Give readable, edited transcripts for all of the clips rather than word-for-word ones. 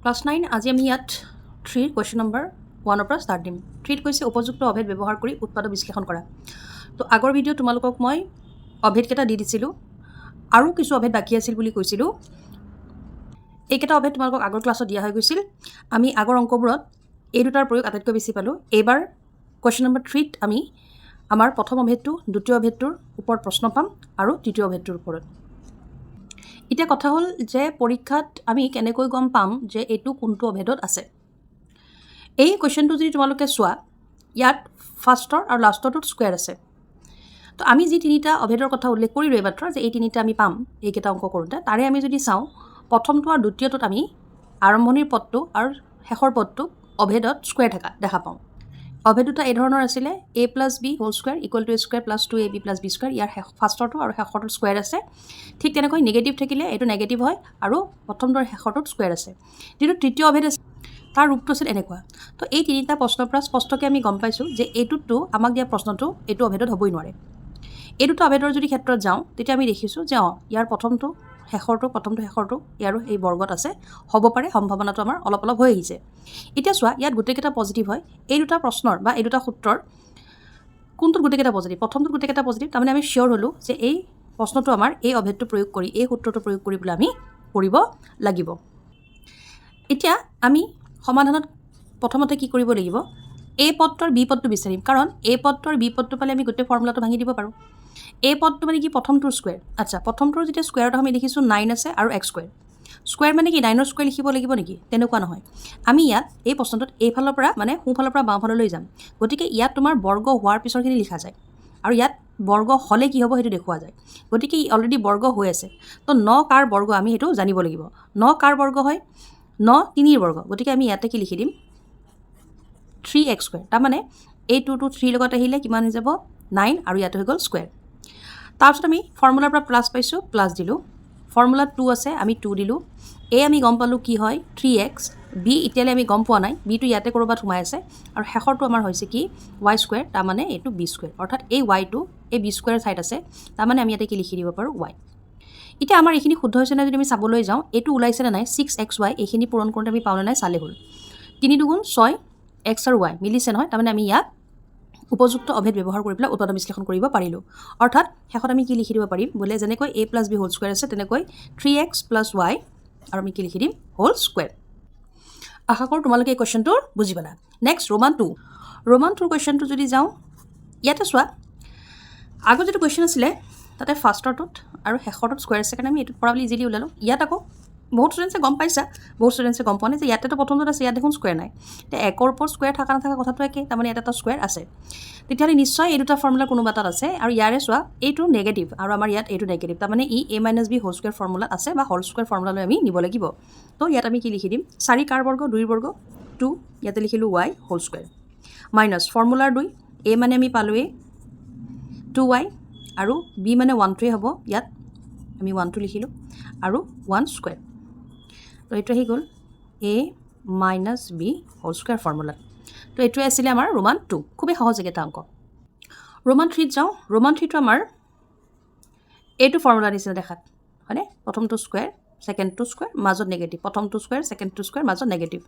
Class 9 আজি আমি ইয়াত 3 কুৱেশ্যন নম্বৰ 1 পৰা ষ্টাৰ্ট দিম। 3 কৈছে উপযুক্ত অভেদ ব্যৱহাৰ কৰি উৎপাদক বিশ্লেষণ কৰা। তো আগৰ ভিডিঅ' তোমালোকক মই অভেদকেইটা দি দিছিলোঁ আৰু কিছু অভেদ বাকী আছিল বুলি কৈছিলোঁ। এইকেইটা অভেদ তোমালোকক আগৰ ক্লাছত দিয়া হৈ গৈছিল। আমি আগৰ অংকবোৰত এই দুটাৰ প্ৰয়োগ আটাইতকৈ বেছি পালোঁ। এইবাৰ কুৱেশ্যন নম্বৰ 3ত আমি আমাৰ প্ৰথম অভেদটো দ্বিতীয় অভেদটোৰ ওপৰত প্ৰশ্ন পাম আৰু তৃতীয় অভেদটোৰ ওপৰত। এতিয়া কথা হ'ল যে পৰীক্ষাত আমি কেনেকৈ গম পাম যে এইটো কোনটো অভেদত আছে। এই কুৱেশ্যনটো যদি তোমালোকে চোৱা, ইয়াত ফাৰ্ষ্টৰ আৰু লাষ্টৰটোত স্কুৱেৰ আছে। তো আমি যি তিনিটা অভেদৰ কথা উল্লেখ কৰিলোঁ এইমাত্ৰ যে এই তিনিটা আমি পাম এইকেইটা অংক কৰোঁতে, তাৰে আমি যদি চাওঁ প্ৰথমটো আৰু দ্বিতীয়টোত আমি আৰম্ভণিৰ পদটো আৰু শেষৰ পদটো অভেদত স্কুৱেৰ থকা দেখা পাওঁ। অভেদ দুটা এই ধৰণৰ আছিলে a + b whole square equal to a square plus 2ab + b square. ইয়াৰ ফাৰ্ষ্টৰটো আৰু শেষৰটোত স্কুৱেৰ আছে। ঠিক তেনেকৈ নিগেটিভ থাকিলে এইটো নেগেটিভ হয় আৰু প্ৰথমটো আৰু শেষৰটোত স্কুৱেৰ আছে। যিটো তৃতীয় অভেদ আছে তাৰ ৰূপটো আছিল এনেকুৱা। তো এই তিনিটা প্ৰশ্নৰ পৰা স্পষ্টকৈ আমি গম পাইছোঁ যে এইটোতো আমাক দিয়া প্ৰশ্নটো এইটো অভেদত হ'বই নোৱাৰে। এই দুটা অভেদৰ যদি ক্ষেত্ৰত যাওঁ তেতিয়া আমি দেখিছোঁ যে ইয়াৰ প্ৰথমটো শেষৰটো ইয়াৰো এই বৰ্গত আছে, হ'ব পাৰে, সম্ভাৱনাটো আমাৰ অলপ অলপ হৈ আহিছে। এতিয়া চোৱা, ইয়াত গোটেইকেইটা পজিটিভ হয়। এই দুটা প্ৰশ্নৰ বা এই দুটা সূত্ৰৰ কোনটোত গোটেইকেইটা পজিটিভ? প্ৰথমটোত গোটেইকেইটা পজিটিভ, তাৰমানে আমি চিয়'ৰ হ'লোঁ যে এই প্ৰশ্নটো আমাৰ এই অভেদটো প্ৰয়োগ কৰি এই সূত্ৰটো প্ৰয়োগ কৰি পেলাই আমি কৰিব লাগিব। এতিয়া আমি সমাধানত প্ৰথমতে কি কৰিব লাগিব? এই পদটোৰ বি পদটো বিচাৰিম, কাৰণ এই পদটোৰ বি পদটো পালে আমি গোটেই ফৰ্মুলাটো ভাঙি দিব পাৰোঁ। এই পদটো মানে কি? প্ৰথমটোৰ স্কুৱেৰ। আচ্ছা, প্ৰথমটোৰ যেতিয়া স্কুৱেৰত আমি দেখিছোঁ 9 আছে আৰু x স্কুৱেৰ। স্কুৱেৰ মানে কি 9ৰ স্কুৱেৰ লিখিব লাগিব নেকি? তেনেকুৱা নহয়। আমি ইয়াত এই প্ৰশ্নটোত এইফালৰ পৰা মানে সোঁফালৰ পৰা বাওঁফাললৈ যাম। গতিকে ইয়াত তোমাৰ বৰ্গ হোৱাৰ পিছৰখিনি লিখা যায় আৰু ইয়াত বৰ্গ হ'লে কি হ'ব সেইটো দেখুওৱা যায়। গতিকে ই অলৰেডি বৰ্গ হৈ আছে। তো 9 কাৰ বৰ্গ আমি সেইটো জানিব লাগিব। 9 কাৰ বৰ্গ হয়? 9 3ৰ বৰ্গ। গতিকে আমি ইয়াতে কি লিখি দিম? 3x square. তাৰমানে এই 2টো 3 লগত আহিলে কিমান হৈ যাব? 9 আৰু ইয়াতে হৈ গ'ল স্কুৱেৰ। তাৰপিছত আমি ফৰ্মুলাৰ পৰা প্লাছ পাইছোঁ, প্লাছ দিলোঁ। ফৰ্মুলাত 2 আছে, আমি 2 দিলোঁ। এ আমি গম পালোঁ কি হয় 3x। বি এতিয়ালৈ আমি গম পোৱা নাই, বিটো ইয়াতে ক'ৰবাত সোমাই আছে আৰু শেষৰটো আমাৰ হৈছে কি y স্কুৱেৰ, তাৰমানে এইটো b স্কুৱেৰ। অৰ্থাৎ এই yটো এই b স্কুৱেৰ ঠাইত আছে, তাৰমানে আমি ইয়াতে কি লিখি দিব পাৰোঁ? y। এতিয়া আমাৰ এইখিনি শুদ্ধ হৈছে নাই যদি আমি চাবলৈ যাওঁ, এইটো ওলাইছে নে নাই 6xy, এইখিনি পূৰণ কৰোঁতে আমি পাওঁ নে নাই চালে হ'ল। 3 × 2 = 6, x আৰু y মিলিছে নহয়, তাৰমানে আমি ইয়াত উপযুক্ত অভেদ ব্যৱহাৰ কৰি পেলাই উৎপাদক বিশ্লেষণ কৰিব পাৰিলোঁ। অৰ্থাৎ শেষত আমি কি লিখি দিব পাৰিম? বোলে যেনেকৈ a + b হোল স্কুৱেৰ আছে তেনেকৈ 3x + y আৰু আমি কি লিখি দিম? Whole square. আশা কৰোঁ তোমালোকে এই কুৱেশ্যনটোৰ বুজি পালা। নেক্সট ৰোমান 2 কুৱেশ্যনটো যদি যাওঁ, ইয়াতে চোৱা, আগত যিটো কুৱেশ্যন আছিলে তাতে ফাৰ্ষ্টৰটোত আৰু শেষৰটোত স্কুৱেৰ আছে কাৰণে আমি এইটোত পৰা বুলি ইজিলি ওলালোঁ। ইয়াত আকৌ বহুত ষ্টুডেণ্টছে গম পাইছা, বহুত ষ্টুডেণ্টছে গম পোৱা নাই যে ইয়াতেতো প্ৰথমটোত আছে, ইয়াত দেখোন স্কুৱেৰ নাই। এতিয়া 1ৰ ওপৰত স্কুৱেৰ থকা নাথাকা কথাটো একেই, তাৰমানে ইয়াত এটা স্কুৱেৰ আছে। তেতিয়াহ'লে নিশ্চয় এই দুটা ফৰ্মুলা কোনোবা এটাত আছে আৰু ইয়াৰে চোৱা এইটো নেগেটিভ আৰু আমাৰ ইয়াত এইটো নেগেটিভ, তাৰমানে ই a - b হোল স্কুৱেৰ ফৰ্মুলাত আছে বা হোল স্কুৱেৰ ফৰ্মুলালৈ আমি নিব লাগিব। তো ইয়াত আমি কি লিখি দিম? 4 কাৰ বৰ্গ? 2ৰ বৰ্গ 2, ইয়াতে লিখিলোঁ y হোল স্কুৱেৰ মাইনাছ ফৰ্মুলাৰ 2, a মানে আমি পালোঁৱেই 2y আৰু b মানে 1টোৱে হ'ব, ইয়াত আমি 1টো লিখিলোঁ আৰু 1 স্কুৱেৰ। তো এইটো আহি গ'ল a - b হোল স্কুৱেৰ ফৰ্মুলাত। তো এইটোৱে আছিলে আমাৰ ৰোমান 2। খুবেই সহজ এটা অংক। ৰোমান 3ত যাওঁ। ৰোমান 3টো আমাৰ এইটো ফৰ্মুলা নিচিনা দেখাত, হয়নে? প্ৰথমটো স্কুৱেৰ, ছেকেণ্ডটো স্কুৱেৰ, মাজত নেগেটিভ, প্ৰথমটো স্কুৱেৰ, ছেকেণ্ডটো স্কুৱেৰ, মাজত নেগেটিভ।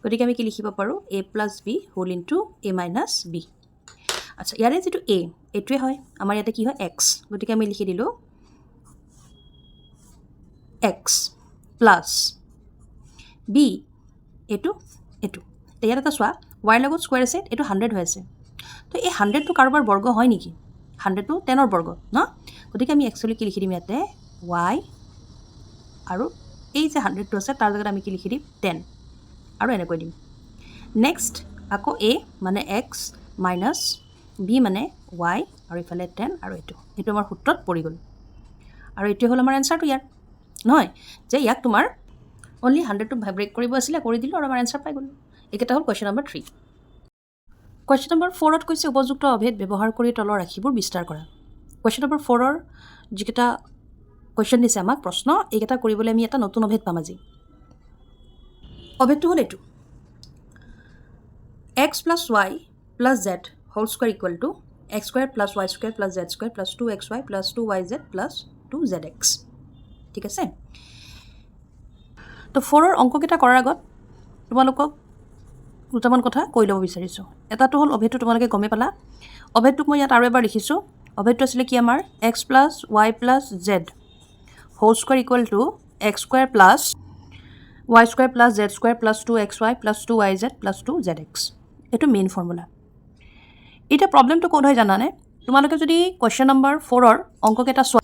গতিকে আমি কি লিখিব পাৰোঁ? a + b whole into a - b। আচ্ছা, ইয়াৰে যিটো a এইটোৱে হয়, আমাৰ ইয়াতে কি হয় x। গতিকে আমি লিখি দিলোঁ x প্লাছ b এইটো। ইয়াত এটা চোৱা, y লগত স্কুৱেৰ আছে, এইটো 100 হৈ আছে। তো এই 100টো কাৰোবাৰ বৰ্গ হয় নেকি? 100টো 10ৰ বৰ্গ ন? গতিকে আমি একচুৱেলি কি লিখি দিম ইয়াতে? y আৰু এই যে 100টো আছে তাৰ জেগাত আমি কি লিখি দিম? 10 আৰু এনেকৈ দিম। নেক্সট আকৌ a মানে x মাইনাছ b মানে y আৰু ইফালে 10 আৰু এইটো আমাৰ সূত্ৰত পৰি গ'ল। আৰু এইটোৱে হ'ল আমাৰ এনচাৰটো ইয়াৰ, নহয় যে ইয়াক তোমাৰ অনলি 100টো ব্ৰেক কৰিব আছিলে, কৰি দিলোঁ আৰু আমাৰ এনচাৰ পাই গ'লোঁ। এইকেইটা হ'ল কুৱেশ্যন নম্বৰ 3। কুৱেশ্যন নম্বৰ 4ত কৈছে উপযুক্ত অভেদ ব্যৱহাৰ কৰি তলৰ ৰাশিবোৰ বিস্তাৰ কৰা। কুৱেশ্যন নম্বৰ 4ৰ যিকেইটা কুৱেশ্যন দিছে আমাক প্ৰশ্ন, এইকেইটা কৰিবলৈ আমি এটা নতুন অভেদ পাম আজি। অভেদটো হ'ল এইটো, x + y + z whole square equal to x square + y square + z square + 2xy + 2yz + 2zx। ঠিক আছে? তো 4ৰ অংককেইটা কৰাৰ আগত তোমালোকক দুটামান কথা কৈ ল'ব বিচাৰিছোঁ। এটাটো হ'ল অভেদটো তোমালোকে গমেই পালা। অভেদটোক মই ইয়াত আৰু এবাৰ লিখিছোঁ। অভেদটো আছিলে কি আমাৰ x plus y plus z whole square equal to x square plus y square plus z square plus 2xy plus 2yz plus 2zx। এইটো মেইন ফৰ্মুলা। এতিয়া প্ৰব্লেমটো ক'ত হয় জানানে? তোমালোকে যদি কুৱেশ্যন নম্বৰ 4ৰ অংককেইটা চোৱা,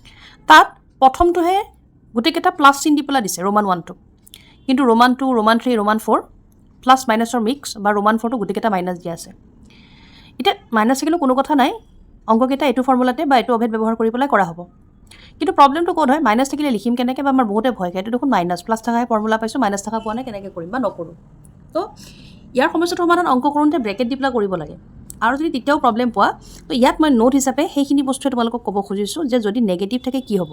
তাত প্ৰথমটোহে গোটেইকেইটা প্লাছ চিন দি পেলাই দিছে ৰোমান 1টো, কিন্তু ৰোমান 2, ৰোমান 3, ৰোমান 4 প্লাছ মাইনাছৰ মিক্স বা ৰোমান 4টো গোটেইকেইটা মাইনাছ দিয়া আছে। এতিয়া মাইনাছ থাকিলেও কোনো কথা নাই, অংককেইটা এইটো ফৰ্মুলাতে বা এইটো অভেদ ব্যৱহাৰ কৰি পেলাই কৰা হ'ব। কিন্তু প্ৰব্লেমটো ক'ত হয়, মাইনাছ থাকিলে লিখিম কেনেকৈ বা আমাৰ বহুতে ভয় খায়, এইটো দেখোন মাইনাছ প্লাছ থকাহে ফৰ্মুলা পাইছোঁ, মাইনাছ থকা পোৱা নাই, কেনেকৈ কৰিম বা নকৰোঁ। তো ইয়াৰ সমস্যাটো সমাধান অংক কৰোঁতে ব্ৰেকেট দি পেলাই কৰিব লাগে। আৰু যদি তেতিয়াও প্ৰব্লেম পোৱা, তো ইয়াত মই নোট হিচাপে সেইখিনি বস্তুৱে তোমালোকক ক'ব খুজিছোঁ যে যদি নেগেটিভ থাকে কি হ'ব।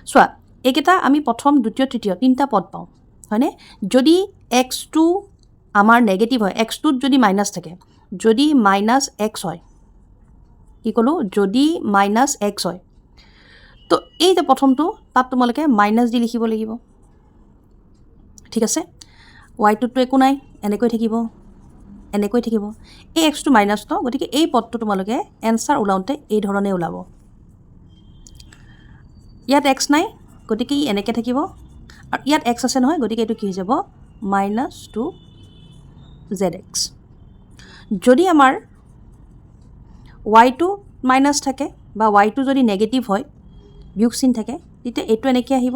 চোৱা, এইকেইটা আমি প্ৰথম, দ্বিতীয়, তৃতীয় 3টা পদ পাওঁ, হয়নে? যদি এক্সটো আমাৰ নেগেটিভ হয়, এক্সটোত যদি মাইনাছ থাকে, যদি মাইনাছ এক্স হয়, কি ক'লোঁ? যদি মাইনাছ এক্স হয়, তো এই যে প্ৰথমটো তাত তোমালোকে মাইনাছ দি লিখিব লাগিব, ঠিক আছে? ৱাইটোততো একো নাই, এনেকৈ থাকিব, এনেকৈ থাকিব। এই এক্সটো মাইনাছ ন, গতিকে এই পদটো তোমালোকে এনচাৰ ওলাওঁতে এই ধৰণে ওলাব। ইয়াত এক্স নাই, গতিকে ই এনেকৈ থাকিব, আৰু ইয়াত এক্স আছে নহয়, গতিকে এইটো কি হৈ যাব? Minus 2zx। যদি আমাৰ ৱাইটো মাইনাছ থাকে বা ৱাইটো যদি নেগেটিভ হয়, বিয়োগ চিন থাকে, তেতিয়া এইটো এনেকৈ আহিব।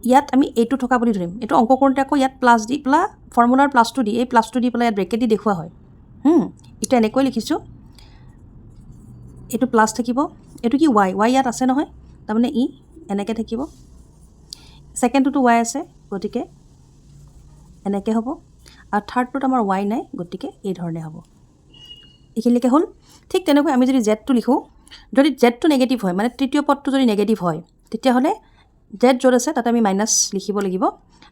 ইয়াত আমি এইটো থকা বুলি ধৰিম। এইটো অংক কৰোঁতে আকৌ ইয়াত প্লাছ দি পেলাই ফৰ্মুলাৰ প্লাছটো দি, এই প্লাছটো দি পেলাই ইয়াত ব্ৰেকেট দি দেখুওৱা হয়। এইটো এনেকৈ লিখিছোঁ, এইটো প্লাছ থাকিব, এইটো কি ৱাই, ৱাই ইয়াত আছে নহয়, তাৰমানে ই এনেকৈ থাকিব। ছেকেণ্ডটোতো ৱাই আছে, গতিকে এনেকৈ হ'ব, আৰু থাৰ্ডটোত আমাৰ ৱাই নাই, গতিকে এই ধৰণে হ'ব। এইখিনিলৈকে হ'ল। ঠিক তেনেকৈ আমি যদি জেডটো লিখোঁ, যদি জেডটো নেগেটিভ হয়, মানে তৃতীয় পদটো যদি নেগেটিভ হয়, তেতিয়াহ'লে জেড য'ত আছে তাতে আমি মাইনাছ লিখিব লাগিব।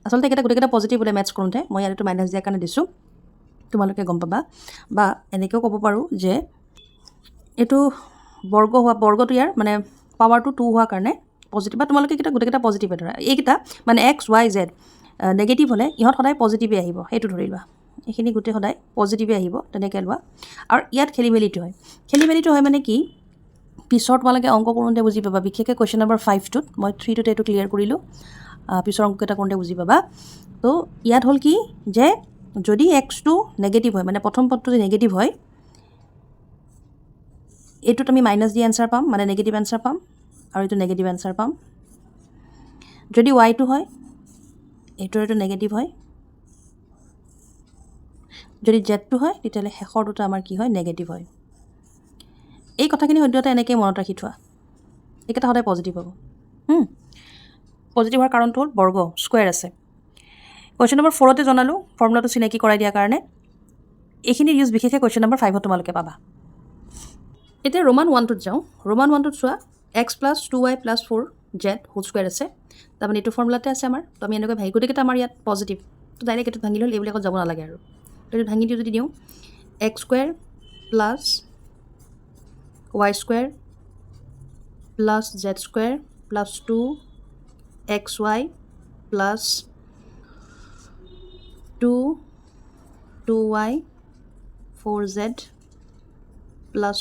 আচলতে এইকেইটা গোটেইকেইটা পজিটিভ বোলে মেথছ কৰোঁতে, মই ইয়াত এইটো মাইনাছ দিয়াৰ কাৰণে দিছোঁ, তোমালোকে গম পাবা। বা এনেকৈও ক'ব পাৰোঁ যে এইটো বৰ্গটো ইয়াৰ মানে পাৱাৰটো 2 হোৱাৰ কাৰণে পজিটিভ, বা তোমালোকে এইকেইটা গোটেইকেইটা পজিটিভে ধৰা। এইকেইটা মানে এক্স ৱাই জেড নেগেটিভ হ'লে ইহঁত সদায় পজিটিভে আহিব, সেইটো ধৰি লোৱা। এইখিনি গোটেই সদায় পজিটিভে আহিব, তেনেকৈ লোৱা। আৰু ইয়াত খেলি মেলিটো হয় মানে কি, পিছৰ তোমালোকে অংক কৰোঁতে বুজি পাবা, বিশেষকৈ কুৱেশ্যন নম্বৰ 5টোত, মই 3টোতে এইটো ক্লিয়াৰ কৰিলোঁ, পিছৰ অংককেইটা কৰোঁতে বুজি পাবা। তো ইয়াত হ'ল কি যে যদি এক্সটো নেগেটিভ হয়, মানে প্ৰথম পদটো যদি নেগেটিভ হয়, এইটোত আমি মাইনাছ দি এনচাৰ পাম, মানে নেগেটিভ এনচাৰ পাম, আৰু এইটো নেগেটিভ এনচাৰ পাম। যদি ৱাইটো হয়, এইটো নেগেটিভ হয়। যদি জেডটো হয়, তেতিয়াহ'লে শেষৰ দুটা আমাৰ কি হয়? নেগেটিভ হয়। এই কথাখিনি সদ্যহতে এনেকৈ মনত ৰাখি থোৱা, এইকেইটা সদায় পজিটিভ হ'ব। পজিটিভ হোৱাৰ কাৰণটো হ'ল বৰ্গ, স্কুৱেৰ আছে। কুৱেশ্যন নম্বৰ 4তে জনালোঁ ফৰ্মুলাটো চিনাকি কৰাই দিয়াৰ কাৰণে। এইখিনি ইউজ বিশেষকৈ কুৱেশ্যন নম্বৰ 5ত তোমালোকে পাবা। এতিয়া ৰোমান 1টোত যাওঁ। ৰোমান 1টোত চোৱা, x plus 2y plus 4z whole square আছে, তাৰমানে এইটো ফৰ্মুলাতে আছে আমাৰ। তো আমি এনেকৈ ভাঙি, গোটেইকেইটা আমাৰ ইয়াত পজিটিভ, তো ডাইৰেক্ট এইটোত ভাঙি ল'লে এইবিলাকত যাব নালাগে আৰু। তো এইটো ভাঙি যদি দিওঁ, x square plus y square plus z square plus 2xy plus 2y 4z plus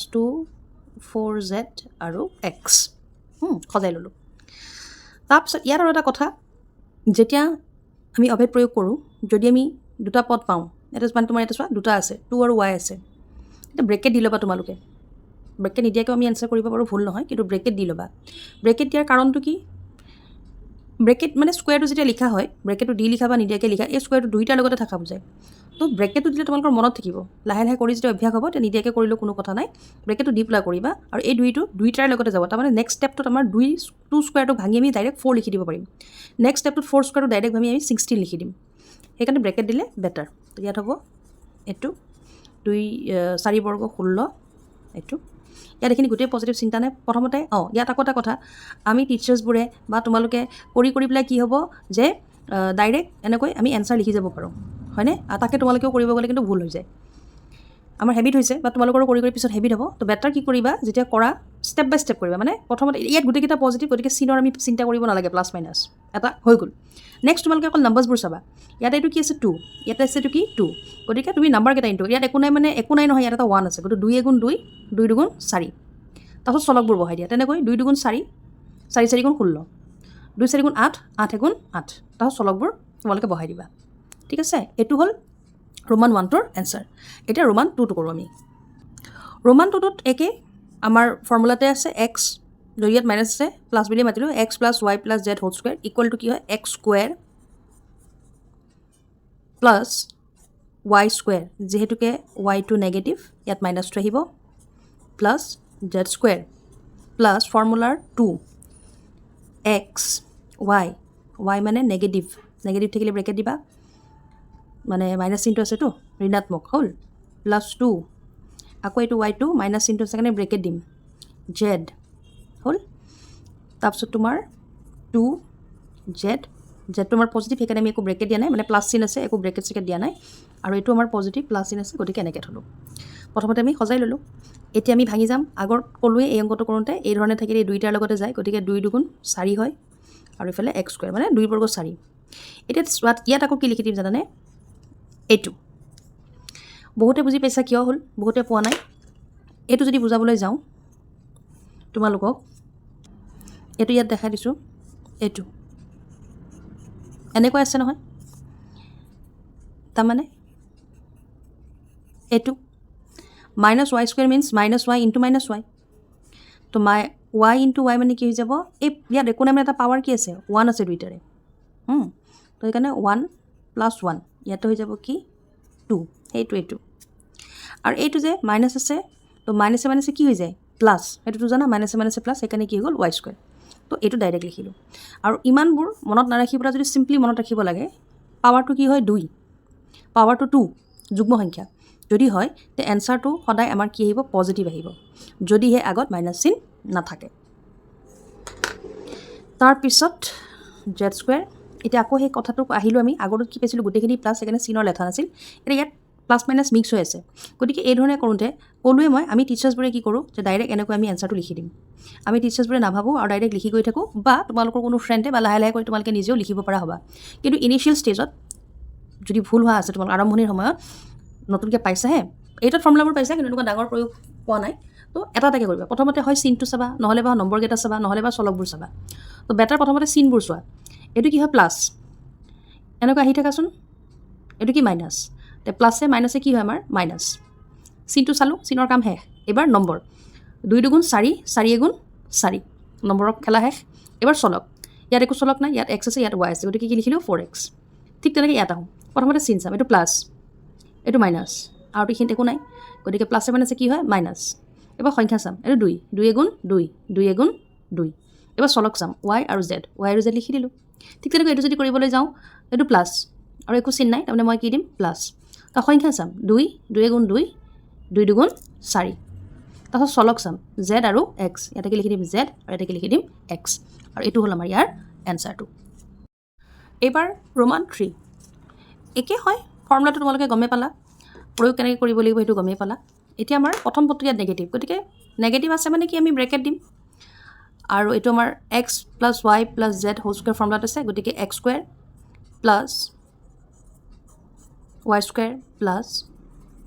4z আৰু x সজাই ল'লোঁ। তাৰপিছত ইয়াত আৰু এটা কথা, যেতিয়া আমি অভেদ প্ৰয়োগ কৰোঁ, যদি আমি দুটা পদ পাওঁ, এটা মানে তোমাৰ এটা চোৱা দুটা আছে, 2 আৰু y আছে, এতিয়া ব্ৰেকেট দি ল'বা তোমালোকে। ব্ৰেকেট নিদিয়াকৈ আমি এনচাৰ কৰিব পাৰোঁ, ভুল নহয়, কিন্তু ব্ৰেকেট দি ল'বা। ব্ৰেকেট দিয়াৰ কাৰণটো কি? ব্ৰেকেট মানে স্কুৱেৰটো যেতিয়া লিখা হয়, ব্ৰেকেটটো দি লিখা বা নিদিয়াকৈ লিখা, এই স্কুৱেৰটো দুইটাৰ লগতে থকা বুজায়। তো ব্ৰেকেটটো দিলে তোমালোকৰ মনত থাকিব, লাহে লাহে কৰি যেতিয়া অভ্যাস হ'ব, তেতিয়া নিদিয়াকৈ কৰিলেও কোনো কথা নাই, ব্ৰেকেটটো দি পেলাই কৰিবা। আৰু এই দুইটাৰ লগতে যাব, তাৰমানে নেক্সট ষ্টেপটোত আমাৰ 2 স্কুৱেৰটো ভাঙি আমি ডাইৰেক্ট 4 লিখি দিব পাৰিম। নেক্সট ষ্টেপটোত 4 স্কুৱেৰটো ডাইৰেক্ট ভাঙি আমি 16 লিখি দিম। সেইকাৰণে ব্ৰেকেট দিলে বেটাৰ। তো ইয়াত হ'ব এইটো 4 বৰ্গ 16, এইটো ইয়াত এইখিনি গোটেই পজিটিভ চিন্তা নাই। প্ৰথমতে ইয়াত আকৌ এটা কথা, আমি টিচাৰ্ছবোৰে বা তোমালোকে কৰি পেলাই কি হ'ব যে ডাইৰেক্ট এনেকৈ আমি এনচাৰ লিখি যাব পাৰোঁ, হয়নে? তাকে তোমালোকেও কৰিব গ'লে কিন্তু ভুল হৈ যায়। আমাৰ হেবিট হৈছে, বা তোমালোকৰো কৰি পিছত হেবিট হ'ব। তো বেটাৰ কি কৰিবা, যেতিয়া কৰা ষ্টেপ বাই ষ্টেপ কৰিবা মানে প্ৰথমতে ইয়াত গোটেইকেইটা পজিটিভ গতিকে চিনৰ আমি চিন্তা কৰিব নালাগে প্লাছ মাইনাছ এটা হৈ গ'ল নেক্সট তোমালোকে অকল নাম্বাৰছবোৰ চাবা ইয়াত এইটো কি আছে 2 ইয়াত আছে এইটো কি 2 গতিকে তুমি নাম্বাৰকেইটা ইনটু ইয়াত একো নাই মানে একো নাই নহয় ইয়াত এটা 1 আছে গতিকে 2 এগুণ 2 2 দুগুণ 4 তাৰপিছত চলকবোৰ বহাই দিয়া তেনেকৈ 2 দুগুণ 4 4 4 গুণ 16 2 4 গুণ 8 8 এগুণ 8 তাৰপিছত চলকবোৰ তোমালোকে বহাই দিবা ঠিক আছে এইটো হ'ল ৰোমান 1টোৰ এনচাৰ এতিয়া ৰোমান 2টো কৰোঁ আমি ৰোমান 2টোত একে আমাৰ ফৰ্মুলাতে আছে এক্স যদি ইয়াত মাইনাছ আছে প্লাছ বুলি মাতিলোঁ x plus y plus z whole square equal to কি হয় x square plus y square যিহেতুকে ৱাইটো নেগেটিভ ইয়াত মাইনাছটো আহিব প্লাছ জেড স্কুৱেৰ প্লাছ ফৰ্মুলাৰ 2 এক্স ৱাই মানে নেগেটিভ থাকিলে ব্ৰেকেট দিবা মানে মাইনাছ চিনটো আছেতো ঋণাত্মক হ'ল প্লাছ 2 আকৌ এইটো ৱাইটো মাইনাছ চিনটো আছে কাৰণে ব্ৰেকেট দিম জেড হ'ল তাৰপিছত তোমাৰ 2 জেডটো আমাৰ পজিটিভ সেইকাৰণে আমি একো ব্ৰেকেট দিয়া নাই মানে প্লাছ চিন আছে একো ব্ৰেকেট চেকেট দিয়া নাই আৰু এইটো আমাৰ পজিটিভ প্লাছ চিন আছে গতিকে এনেকৈ থ'লোঁ প্ৰথমতে আমি সজাই ল'লোঁ এতিয়া আমি ভাঙি যাম আগত ক'লোৱে এই অংকটো কৰোঁতে এই ধৰণে থাকিলে এই দুইটাৰ লগতে যায় গতিকে 2 দুগুণ 4 হয় আৰু ইফালে এক্স স্কুৱেৰ মানে 2 বৰ্গ 4 এতিয়া ইয়াত আকৌ কি লিখি দিম জানানে এইটো বহুতে বুজি পাইছা কিয় হ'ল বহুতে পোৱা নাই এইটো যদি বুজাবলৈ যাওঁ তোমালোকক এইটো ইয়াত দেখাই দিছোঁ এইটো এনেকুৱা আছে নহয় তাৰমানে এইটো minus Y square means minus Y into minus Y তো ৱাই ইনটু ৱাই মানে কি হৈ যাব এই ইয়াত একো নাই মানে এটা পাৱাৰ কি আছে 1 আছে দুইটাৰে তো সেইকাৰণে 1 প্লাছ 1 ইয়াতে হৈ যাব কি 2 সেইটো এইটো আৰু এইটো যে মাইনাছ আছে তো মাইনাছে কি হৈ যায় প্লাছ সেইটোতো জানা মাইনাছে প্লাছ সেইকাৰণে কি হৈ গ'ল ৱাই স্কুৱেৰ তো এইটো ডাইৰেক্ট লিখিলোঁ আৰু ইমানবোৰ মনত নাৰাখি পেলাই যদি চিম্পলি মনত ৰাখিব লাগে পাৱাৰটো কি হয় 2 পাৱাৰটো 2 যুগ্ম সংখ্যা যদি হয় তে এনচাৰটো সদায় আমাৰ কি আহিব পজিটিভ আহিব যদিহে আগত মাইনাছ চিন নাথাকে তাৰপিছত জেড স্কুৱেৰ এতিয়া আকৌ সেই কথাটো আহিলোঁ আমি আগত কি পাইছিলোঁ গোটেইখিনি প্লাছ সেইকাৰণে চিনৰ লেঠা নাছিল এতিয়া ইয়াত প্লাছ মাইনাছ মিক্স হৈ আছে গতিকে এই ধৰণে কৰোঁতে ক'লোৱে মই আমি টিচাৰ্ছবোৰে কি কৰোঁ যে ডাইৰেক্ট এনেকৈ আমি এনচাৰটো লিখি দিম আমি টিচাৰ্ছবোৰে নাভাবোঁ আৰু ডাইৰেক্ট লিখি গৈ থাকোঁ বা তোমালোকৰ কোনো ফ্ৰেণ্ডে বা লাহে লাহে কৰি তোমালোকে নিজেও লিখিব পৰা হ'বা কিন্তু ইনিচিয়েল ষ্টেজত যদি ভুল হোৱা আছে তোমালোকৰ আৰম্ভণিৰ সময়ত নতুনকৈ পাইছাহে এইটোত ফৰ্মুলাবোৰ পাইছা কিন্তু এনেকুৱা ডাঙৰ প্ৰয়োগ পোৱা নাই তো এটা এটাকৈ কৰিবা প্ৰথমতে হয় চিনটো চাবা নহ'লে বা নম্বৰকেইটা চাবা নহ'লে বা চলকবোৰ চাবা তো বেটাৰ প্ৰথমতে চিনবোৰ চোৱা এইটো কি হয় প্লাছ এনেকুৱা আহি থাকাচোন এইটো কি মাইনাছ তে প্লাছে মাইনাছে কি হয় আমাৰ মাইনাছ চিনটো চালোঁ চিনৰ কাম শেষ এইবাৰ নম্বৰ 2 দুগুণ 4 4 এগুণ 4 নম্বৰক খেলা শেষ এইবাৰ চলক ইয়াত একো চলক নাই ইয়াত এক্স আছে ইয়াত ৱাই আছে গতিকে কি লিখিলোঁ 4x ঠিক তেনেকৈ ইয়াত আহোঁ প্ৰথমতে চিন চাম এইটো প্লাছ এইটো মাইনাছ আৰু এইখিনিত একো নাই গতিকে প্লাছে মাইনাছে কি হয় মাইনাছ এবাৰ সংখ্যা চাম এইটো 2 এগুণ 2 এগুণ 2 এবাৰ চলক চাম ৱাই আৰু জেড লিখি দিলোঁ ঠিক তেনেকৈ এইটো যদি কৰিবলৈ যাওঁ এইটো প্লাছ আৰু একো চিন নাই তাৰমানে মই কি দিম প্লাছ তাৰ সংখ্যা চাম 2 এগুণ 2 দুগুণ 4 তাৰপিছত চলক চাম জেড আৰু এক্স ইয়াতে লিখি দিম জেড আৰু ইয়াতে লিখি দিম এক্স আৰু এইটো হ'ল আমাৰ ইয়াৰ এনচাৰটো এইবাৰ ৰোমান 3 একে হয় ফৰ্মুলাটো তোমালোকে গমেই পালা প্ৰয়োগ কেনেকৈ কৰিব লাগিব সেইটো গমেই পালা এতিয়া আমাৰ প্ৰথম পদটো ইয়াত নেগেটিভ গতিকে নেগেটিভ আছে মানে কি আমি ব্ৰেকেট দিম আৰু এইটো আমাৰ x plus y plus z whole square ফৰ্মুলাত আছে গতিকে x square plus y square plus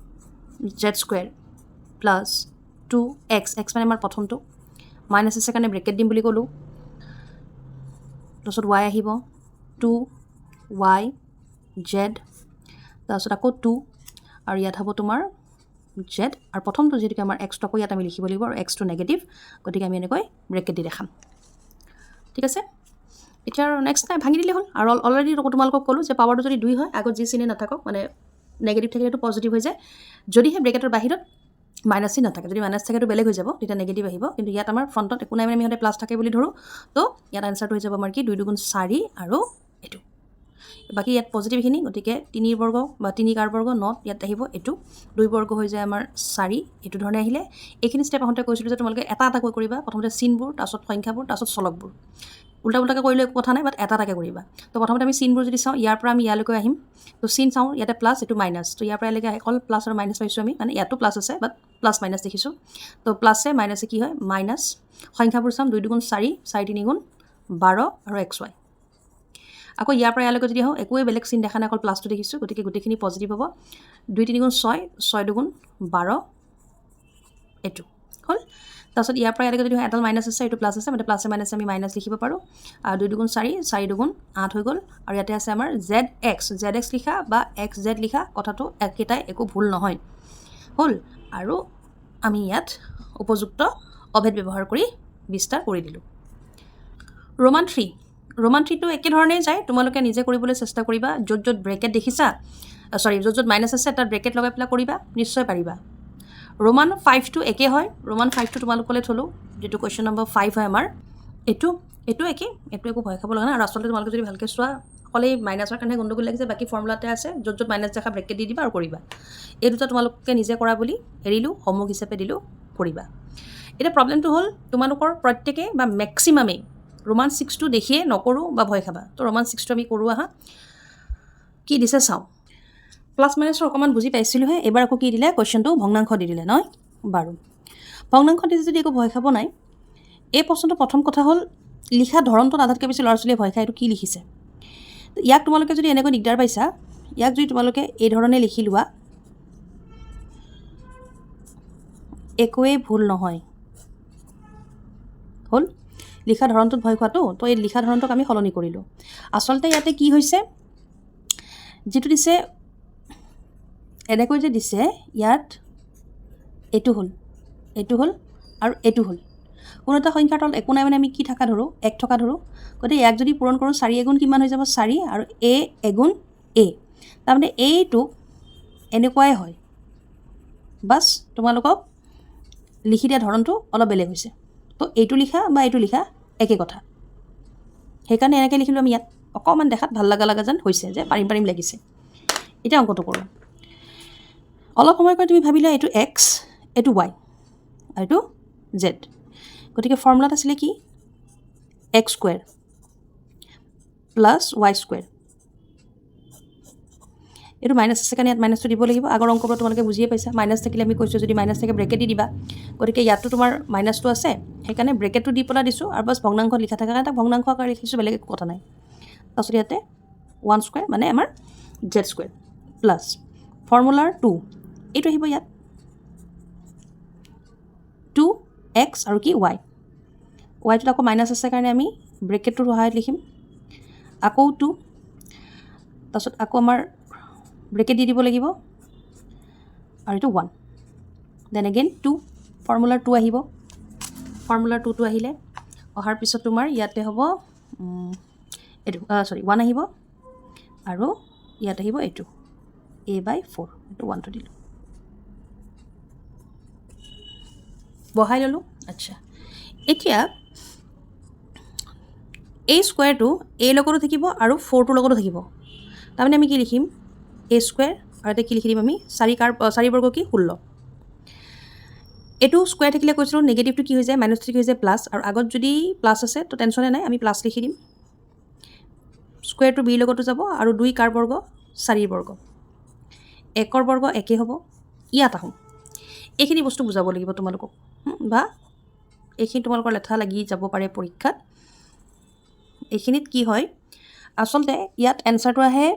z square plus 2x মানে আমাৰ প্ৰথমটো মাইনাছ আছে কাৰণে ব্ৰেকেট দিম বুলি ক'লোঁ তাৰপিছত ৱাই আহিব 2y জেড তাৰপিছত আকৌ 2 আৰু ইয়াত হ'ব তোমাৰ জেড আৰু প্ৰথমটো যিহেতুকে আমাৰ এক্সটো আকৌ ইয়াত আমি লিখিব লাগিব আৰু এক্সটো নেগেটিভ গতিকে আমি এনেকৈ ব্ৰেকেট দি দেখাম ঠিক আছে এতিয়া আৰু নেক্সট টাইম ভাঙি দিলে হ'ল আৰু অলৰেডি তোমালোকক ক'লোঁ যে পাৱাৰটো যদি 2 হয় আগত যি চিনে নাথাকক মানে নেগেটিভ থাকিলেতো পজিটিভ হৈ যায় যদিহে ব্ৰেকেটৰ বাহিৰত মাইনাছ চিন নাথাকে যদি মাইনাছ থাকেতো বেলেগ হৈ যাব তেতিয়া নেগেটিভ আহিব কিন্তু ইয়াত আমাৰ ফ্ৰণ্টত একো নাই মানে আমি সদায় প্লাছ থাকে বুলি ধৰোঁ তো ইয়াত এনচাৰটো হৈ যাব আমাৰ কি 2 দুগুণ 4 আৰু এইটো বাকী ইয়াত পজিটিভখিনি গতিকে 3 বৰ্গ বা 3 কাৰ বৰ্গ নট ইয়াত আহিব এইটো 2 বৰ্গ হৈ যায় আমাৰ 4 এইটো ধৰণে আহিলে এইখিনি ষ্টেপ আহোঁতে কৈছিলোঁ যে তোমালোকে এটা কৈ কৰিবা প্ৰথমতে চিনবোৰ তাৰপিছত সংখ্যাবোৰ তাৰপিছত চলকবোৰ উল্টা উল্টাকৈ কৰিলে একো কথা নাই, বাট এটা এটাকৈ কৰিবা। তো প্ৰথমতে আমি চিনবোৰ যদি চাওঁ, ইয়াৰ পৰা আমি ইয়ালৈকে আহিম। তো চিন চাওঁ, ইয়াতে প্লাছ, এইটো মাইনাছ। তো ইয়াৰ পৰা ইয়ালৈকে অকল প্লাছ আৰু মাইনাছ পাইছোঁ আমি, মানে ইয়াতো প্লাছ আছে, বাট প্লাছ মাইনাছ দেখিছোঁ। তো প্লাছে মাইনাছে কি হয়, মাইনাছ। সংখ্যাবোৰ চাম, 2 2 4, 4 3 12 আৰু XY। আকৌ ইয়াৰ পৰা ইয়ালৈকে যদি আহোঁ, একোৱে বেলেগ চিন দেখা নাই, অকল প্লাছটো দেখিছোঁ, গতিকে গোটেইখিনি পজিটিভ হ'ব। 2 3 6, 6 2 12, এইটো হ'ল। তাৰপিছত ইয়াৰ পৰা ইয়ালৈকে যদি এডাল মাইনাছ আছে, এইটো প্লাছ আছে, মানে প্লাছে মাইনাছে আমি মাইনাছ লিখিব পাৰোঁ। আৰু 2 2 4, 4 2 8 হৈ গ'ল। আৰু ইয়াতে আছে আমাৰ ZX লিখা বা XZ লিখা, কথাটো একেটাই, একো ভুল নহয়, হ'ল। আৰু আমি ইয়াত উপযুক্ত অভেদ ব্যৱহাৰ কৰি বিস্তাৰ কৰি দিলোঁ। ৰোমান 3, ৰোমান 3টো একেধৰণেই যায়, তোমালোকে নিজে কৰিবলৈ চেষ্টা কৰিবা। য'ত য'ত ব্ৰেকেট দেখিছা, য'ত য'ত মাইনাছ আছে তাত ব্ৰেকেট লগাই পেলাই কৰিবা, নিশ্চয় পাৰিবা। ৰোমান 5টো একে হয়, ৰোমান 5টো তোমালোকলৈ থ'লোঁ, যিটো কুৱেশ্যন নম্বৰ 5 হয় আমাৰ। এইটো একে, এইটো একো ভয় খাব লগা নাই। আৰু আচলতে তোমালোকে যদি ভালকৈ চোৱা, অকল এই মাইনাছৰ কাৰণে গণ্ডগোল লাগিছে, বাকী ফৰ্মুলাতে আছে, য'ত য'ত মাইনাছ দেখা ব্ৰেকেট দি দিবা আৰু কৰিবা। এই দুটা তোমালোকে নিজে কৰা বুলি এৰিলোঁ, হোমৱৰ্ক হিচাপে দিলোঁ, কৰিবা। এতিয়া প্ৰব্লেমটো হ'ল, তোমালোকৰ প্ৰত্যেকে বা মেক্সিমামেই ৰোমান 6টো দেখিয়ে নকৰোঁ বা ভয় খাবা। তো ৰোমান 6টো আমি কৰোঁ আহা, কি দিছে চাওঁ। প্লাছ মাইনাছৰ অকণমান বুজি পাইছিলোঁহে, এইবাৰ আকৌ কি দিলে, কুৱেশ্যনটো ভগ্নাংশ দি দিলে নহয় বাৰু। ভগ্নাংশ দিছে যদি একো ভয় খাব নাই। এই প্ৰশ্নটো প্ৰথম কথা হ'ল, লিখা ধৰণটোত আধাতকৈ বেছি ল'ৰা ছোৱালীয়ে ভয় খায়, এইটো কি লিখিছে। ইয়াক তোমালোকে যদি এনেকৈ দিগদাৰ পাইছা, ইয়াক যদি তোমালোকে এই ধৰণে লিখি লোৱা, একোৱেই ভুল নহয়, হ'ল। লিখা ধৰণটোত ভয় খোৱাটো, তো এই লিখা ধৰণটোক আমি সলনি কৰিলোঁ। আচলতে ইয়াতে কি হৈছে, যিটো দিছে এনেকৈ যে দিছে, ইয়াত এইটো হ'ল আৰু এইটো হ'ল। কোনো এটা সংখ্যাৰ তলত একো নাই, মানে আমি কি থকা ধৰোঁ, 1 থকা ধৰোঁ। গতিকে ইয়াক যদি পূৰণ কৰোঁ, 4 এগুণ কিমান হৈ যাব, 4, আৰু A এগুণ A। তাৰমানে এইটো এনেকুৱাই হয়, বাছ তোমালোকক লিখি দিয়া ধৰণটো অলপ বেলেগ হৈছে। তো এইটো লিখা বা এইটো লিখা একে কথা, সেইকাৰণে এনেকৈ লিখিলোঁ আমি ইয়াত। অকণমান দেখাত ভাল লগা যেন হৈছে, যে পাৰিম লাগিছে। এতিয়া অংকটো কৰোঁ। অলপ সময় কৰি তুমি ভাবিলা, এইটো X, এইটো Y, আৰু এইটো Z। গতিকে ফৰ্মুলাত আছিলে কি, X square plus Y square. এইটো মাইনাছ আছে কাৰণে ইয়াত মাইনাছটো দিব লাগিব। আগৰ অংকবোৰ তোমালোকে বুজিয়ে পাইছা, মাইনাছ থাকিলে আমি কৈছোঁ যদি মাইনাছ থাকে ব্ৰেকেট দি দিবা। গতিকে ইয়াতো তোমাৰ মাইনাছটো আছে, সেইকাৰণে ব্ৰেকেটটো দি পেলাই দিছোঁ, আৰু বাছ ভগ্নাংশত লিখা থাকে কাৰণে তাক ভগ্নাংশ আকাৰে লিখিছোঁ, বেলেগ একো কথা নাই। তাৰপিছত ইয়াতে 1 স্কুৱেৰ, মানে আমাৰ Z স্কুৱেৰ, প্লাছ ফৰ্মুলাৰ 2, এইটো আহিব ইয়াত 2x আৰু কি Y। ৱাইটোত আকৌ মাইনাছ আছে কাৰণে আমি ব্ৰেকেটটোৰ সহায়ত লিখিম, আকৌ 2, তাৰপিছত আকৌ আমাৰ ব্ৰেকেট দি দিব লাগিব, আৰু এইটো 1, দেন এগেইন 2, ফৰ্মুলাৰ 2 আহিব। ফৰ্মুলাৰ 2টো আহিলে, অহাৰ পিছত তোমাৰ ইয়াতে হ'ব এইটো 1 আহিব, আৰু ইয়াত আহিব এইটো A/4, এইটো 1টো দিলোঁ, বহাই ল'লোঁ। আচ্ছা, এতিয়া এই স্কুৱেৰটো A লগতো থাকিব আৰু 4টোৰ লগতো থাকিব। তাৰমানে আমি কি লিখিম, A স্কুৱেৰ, আৰু ইয়াতে কি লিখি দিম আমি, 4 বৰ্গ কি 16। এইটো স্কুৱেৰ থাকিলে কৈছিলোঁ নিগেটিভটো কি হৈ যায়, মাইনাছটো কি হৈ যায় প্লাছ, আৰু আগত যদি প্লাছ আছে তো টেনশ্যনে নাই, আমি প্লাছ লিখি দিম। স্কুৱেৰটো বিৰ লগতো যাব, আৰু 2 কাৰ বৰ্গ, 4 বৰ্গ, 1ৰ বৰ্গ একেই হ'ব। ইয়াত আহোঁ, এইখিনি বস্তু বুজাব লাগিব তোমালোকক, বা এইখিনি তোমালোকৰ লেঠা লাগি যাব পাৰে পৰীক্ষাত। এইখিনিত কি হয়, আচলতে ইয়াত এনচাৰটো আহে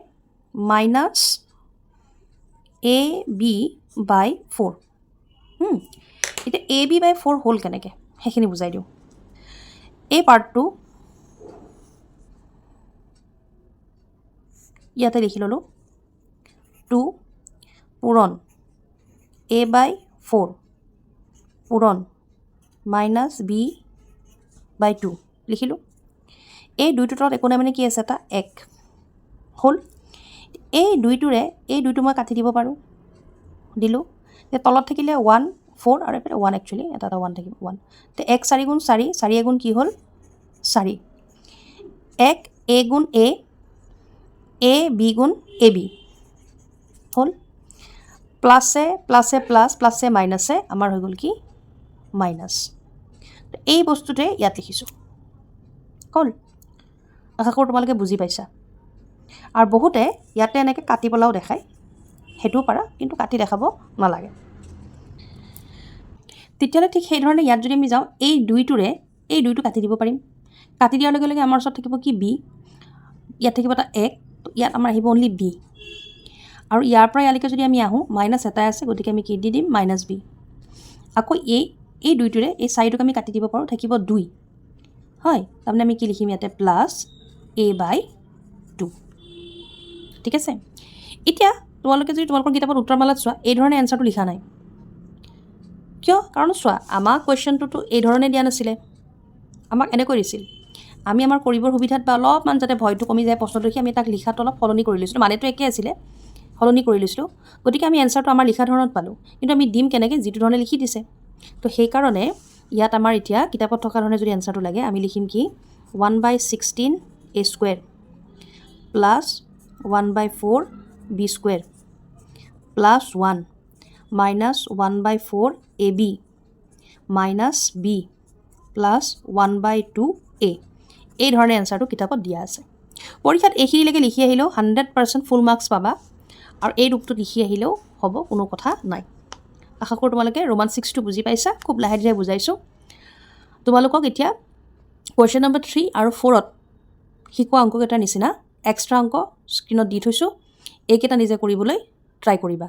-AB/4। এতিয়া AB/4 হ'ল কেনেকৈ, সেইখিনি বুজাই দিওঁ। এই পাৰ্টটো ইয়াতে লিখি ল'লোঁ, 2 পূৰণ A/4 পূৰণ -B/2 লিখিলোঁ। এই 2টোৰ তলত একো নাই, মানে কি আছে, এটা 1 হ'ল। এই 2টোৰে এই 2টো মই কাটি দিব পাৰোঁ, দিলোঁ। এতিয়া তলত থাকিলে 1 4, আৰু এইফালে 1, একচুৱেলি এটা 1 থাকিব, 1। তে 1 4 গুণ 4, 4 এগুণ কি হ'ল 4, 1 A গুণ A, A B গুণ AB হ'ল। প্লাছে মাইনাছে আমাৰ হৈ গ'ল কি মাইনাছ। এই বস্তুটোৱে ইয়াত লিখিছোঁ, হ'ল। আশা কৰোঁ তোমালোকে বুজি পাইছা। আৰু বহুতে ইয়াতে এনেকৈ কাটি পেলাইও দেখায়, সেইটোও পাৰা, কিন্তু কাটি দেখাব নালাগে। তেতিয়াহ'লে ঠিক সেইধৰণে ইয়াত যদি আমি যাওঁ, এই দুইটো কাটি দিব পাৰিম। কাটি দিয়াৰ লগে লগে আমাৰ ওচৰত থাকিব কি বি, ইয়াত থাকিব এটা 1, ইয়াত আমাৰ আহিব অনলি বি। আৰু ইয়াৰ পৰা ইয়ালৈকে যদি আমি আহোঁ, মাইনাছ এটাই আছে, গতিকে আমি কি দি দিম, মাইনাছ বি। আকৌ এই দুইটোৰে এই চাৰিটোক আমি কাটি দিব পাৰোঁ, থাকিব 2, হয়। তাৰমানে আমি কি লিখিম ইয়াতে, প্লাছ a/2, ঠিক আছে। এতিয়া তোমালোকে যদি তোমালোকৰ কিতাপত উত্তৰমালাত চোৱা, এই ধৰণে এনচাৰটো লিখা নাই। কিয়? কাৰণ চোৱা, আমাক কুৱেশ্যনটোতো এই ধৰণে দিয়া নাছিলে, আমাক এনেকৈ দিছিল। আমি আমাৰ কৰিবৰ সুবিধাত বা অলপমান যাতে ভয়টো কমি যায় প্ৰশ্নটো দেখি, আমি তাক লিখাটো অলপ সলনি কৰি লৈছিলোঁ, মানেতো একেই আছিলে, সলনি কৰি লৈছিলোঁ। গতিকে আমি এনচাৰটো আমাৰ লিখা ধৰণত পালোঁ, কিন্তু আমি দিম কেনেকৈ, যিটো ধৰণে লিখি দিছে। তো সেইকাৰণে ইয়াত আমাৰ এতিয়া কিতাপত থকা ধৰণে যদি এনচাৰটো লাগে, আমি লিখিম কি, 1/16a² plus 1/4 b² plus 1 minus 1/4ab minus b plus 1/2a। এই ধৰণে এনচাৰটো কিতাপত দিয়া আছে। পৰীক্ষাত এইখিনিলৈকে লিখি আহিলেও 100% ফুল মাৰ্কছ পাবা, আৰু এই ৰূপটোত লিখি আহিলেও হ'ব, কোনো কথা নাই। আশা কৰোঁ তোমালোকে ৰোমান 6টো বুজি পাইছা, খুব লাহে ধীৰে বুজাইছোঁ। তোমালোকক এতিয়া কুৱেশ্যন নম্বৰ 3 আৰু 4ত শিকোৱা অংককেইটাৰ নিচিনা এক্সট্ৰা অংক স্ক্ৰীণত দি থৈছোঁ, এইকেইটা নিজে কৰিবলৈ ট্ৰাই কৰিবা।